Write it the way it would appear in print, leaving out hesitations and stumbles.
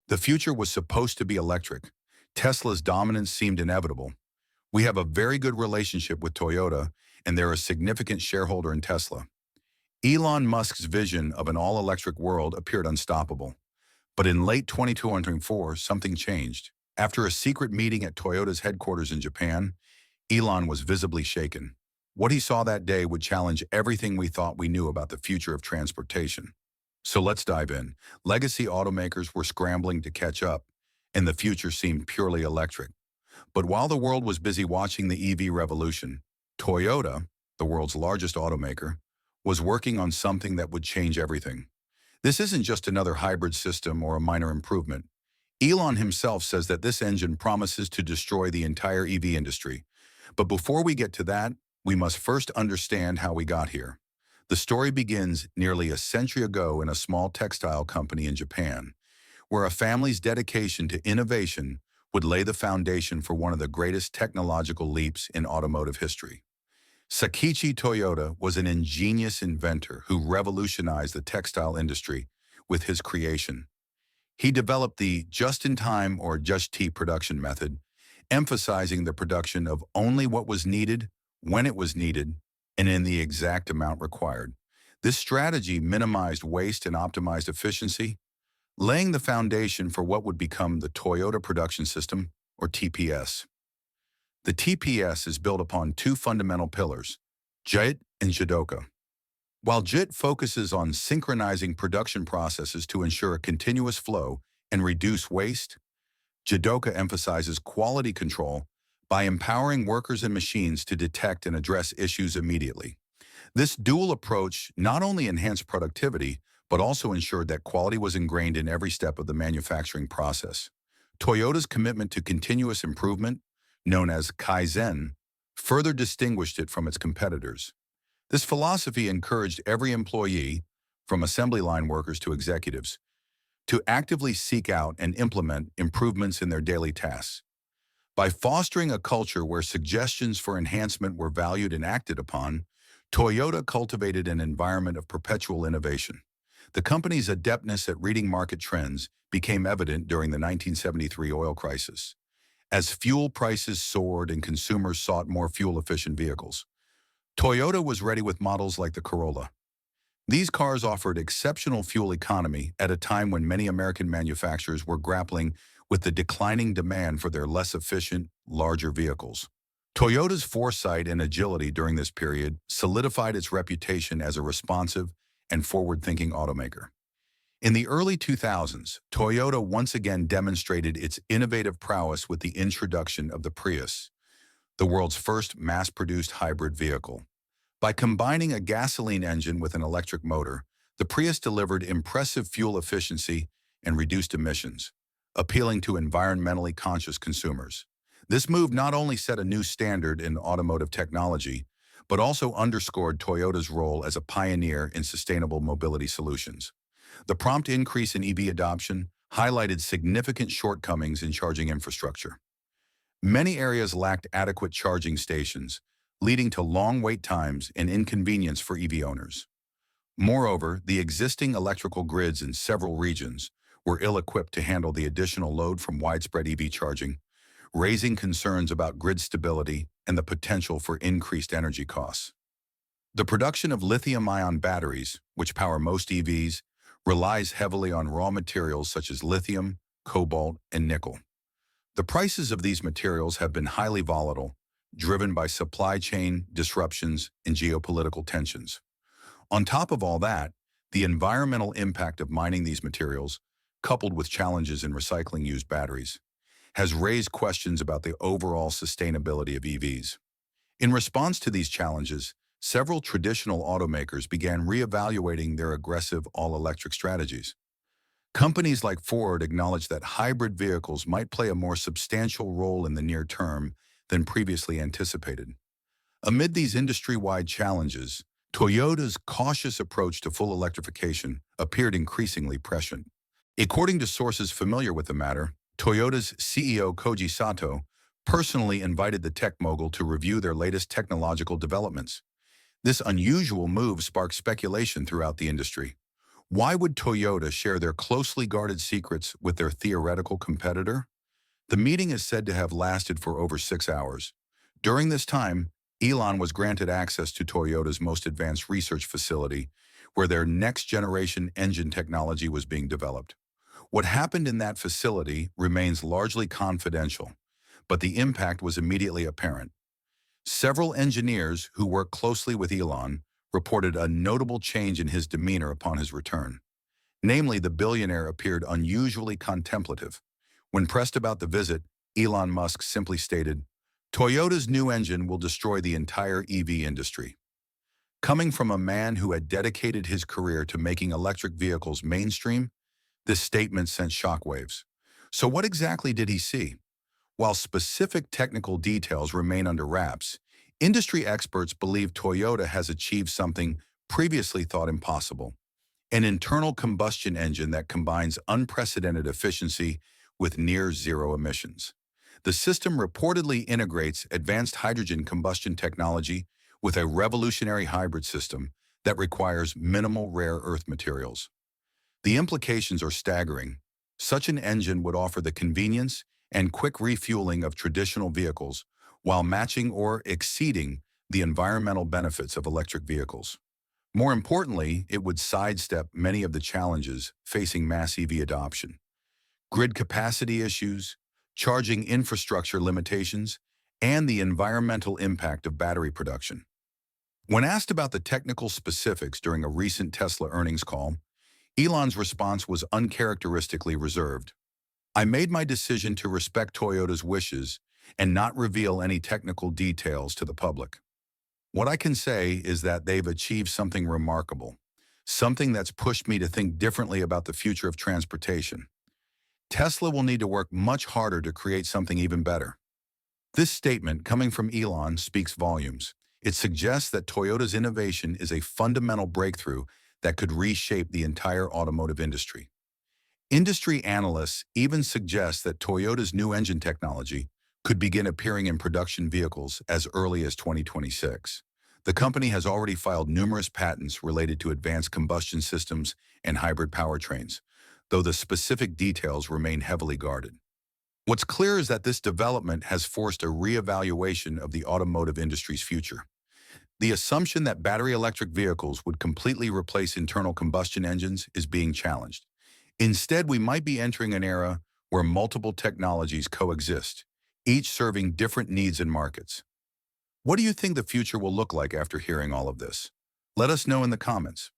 The future was supposed to be electric. Tesla's dominance seemed inevitable. We have a very good relationship with Toyota, and they're a significant shareholder in Tesla. Elon Musk's vision of an all-electric world appeared unstoppable. But in late 2024, something changed. After a secret meeting at Toyota's headquarters in Japan, Elon was visibly shaken. What he saw that day would challenge everything we thought we knew about the future of transportation. So let's dive in. Legacy automakers were scrambling to catch up, and the future seemed purely electric. But while the world was busy watching the EV revolution, Toyota, the world's largest automaker, was working on something that would change everything. This isn't just another hybrid system or a minor improvement. Elon himself says that this engine promises to destroy the entire EV industry. But before we get to that, we must first understand how we got here. The story begins nearly a century ago in a small textile company in Japan, where a family's dedication to innovation would lay the foundation for one of the greatest technological leaps in automotive history. Sakichi Toyota was an ingenious inventor who revolutionized the textile industry with his creation. He developed the just-in-time or just-T production method, emphasizing the production of only what was needed, when it was needed, and in the exact amount required. This strategy minimized waste and optimized efficiency, laying the foundation for what would become the Toyota Production System, or TPS. The TPS is built upon two fundamental pillars, JIT and Jidoka. While JIT focuses on synchronizing production processes to ensure a continuous flow and reduce waste, Jidoka emphasizes quality control by empowering workers and machines to detect and address issues immediately. This dual approach not only enhanced productivity, but also ensured that quality was ingrained in every step of the manufacturing process. Toyota's commitment to continuous improvement, known as Kaizen, further distinguished it from its competitors. This philosophy encouraged every employee, from assembly line workers to executives, to actively seek out and implement improvements in their daily tasks. By fostering a culture where suggestions for enhancement were valued and acted upon, Toyota cultivated an environment of perpetual innovation. The company's adeptness at reading market trends became evident during the 1973 oil crisis. As fuel prices soared and consumers sought more fuel-efficient vehicles, Toyota was ready with models like the Corolla. These cars offered exceptional fuel economy at a time when many American manufacturers were grappling with the declining demand for their less efficient, larger vehicles. Toyota's foresight and agility during this period solidified its reputation as a responsive and forward-thinking automaker. In the early 2000s, Toyota once again demonstrated its innovative prowess with the introduction of the Prius, the world's first mass-produced hybrid vehicle. By combining a gasoline engine with an electric motor, the Prius delivered impressive fuel efficiency and reduced emissions, appealing to environmentally conscious consumers. This move not only set a new standard in automotive technology, but also underscored Toyota's role as a pioneer in sustainable mobility solutions. The prompt increase in EV adoption highlighted significant shortcomings in charging infrastructure. Many areas lacked adequate charging stations, leading to long wait times and inconvenience for EV owners. Moreover, the existing electrical grids in several regions were ill-equipped to handle the additional load from widespread EV charging, raising concerns about grid stability and the potential for increased energy costs. The production of lithium-ion batteries, which power most EVs, relies heavily on raw materials such as lithium, cobalt, and nickel. The prices of these materials have been highly volatile, driven by supply chain disruptions and geopolitical tensions. On top of all that, the environmental impact of mining these materials, coupled with challenges in recycling used batteries, has raised questions about the overall sustainability of EVs. In response to these challenges, several traditional automakers began reevaluating their aggressive all-electric strategies. Companies like Ford acknowledged that hybrid vehicles might play a more substantial role in the near term than previously anticipated. Amid these industry-wide challenges, Toyota's cautious approach to full electrification appeared increasingly prescient. According to sources familiar with the matter, Toyota's CEO Koji Sato personally invited the tech mogul to review their latest technological developments. This unusual move sparked speculation throughout the industry. Why would Toyota share their closely guarded secrets with their theoretical competitor? The meeting is said to have lasted for over 6 hours. During this time, Elon was granted access to Toyota's most advanced research facility, where their next-generation engine technology was being developed. What happened in that facility remains largely confidential, but the impact was immediately apparent. Several engineers who worked closely with Elon reported a notable change in his demeanor upon his return. Namely, the billionaire appeared unusually contemplative. When pressed about the visit, Elon Musk simply stated, "Toyota's new engine will destroy the entire EV industry." Coming from a man who had dedicated his career to making electric vehicles mainstream, this statement sent shockwaves. So what exactly did he see? While specific technical details remain under wraps, industry experts believe Toyota has achieved something previously thought impossible: an internal combustion engine that combines unprecedented efficiency with near-zero emissions. The system reportedly integrates advanced hydrogen combustion technology with a revolutionary hybrid system that requires minimal rare earth materials. The implications are staggering. Such an engine would offer the convenience and quick refueling of traditional vehicles while matching or exceeding the environmental benefits of electric vehicles. More importantly, it would sidestep many of the challenges facing mass EV adoption: grid capacity issues, charging infrastructure limitations, and the environmental impact of battery production. When asked about the technical specifics during a recent Tesla earnings call, Elon's response was uncharacteristically reserved. "I made my decision to respect Toyota's wishes and not reveal any technical details to the public. What I can say is that they've achieved something remarkable, something that's pushed me to think differently about the future of transportation. Tesla will need to work much harder to create something even better." This statement, coming from Elon, speaks volumes. It suggests that Toyota's innovation is a fundamental breakthrough that could reshape the entire automotive industry. Industry analysts even suggest that Toyota's new engine technology could begin appearing in production vehicles as early as 2026. The company has already filed numerous patents related to advanced combustion systems and hybrid powertrains, though the specific details remain heavily guarded. What's clear is that this development has forced a reevaluation of the automotive industry's future. The assumption that battery electric vehicles would completely replace internal combustion engines is being challenged. Instead, we might be entering an era where multiple technologies coexist, each serving different needs and markets. What do you think the future will look like after hearing all of this? Let us know in the comments.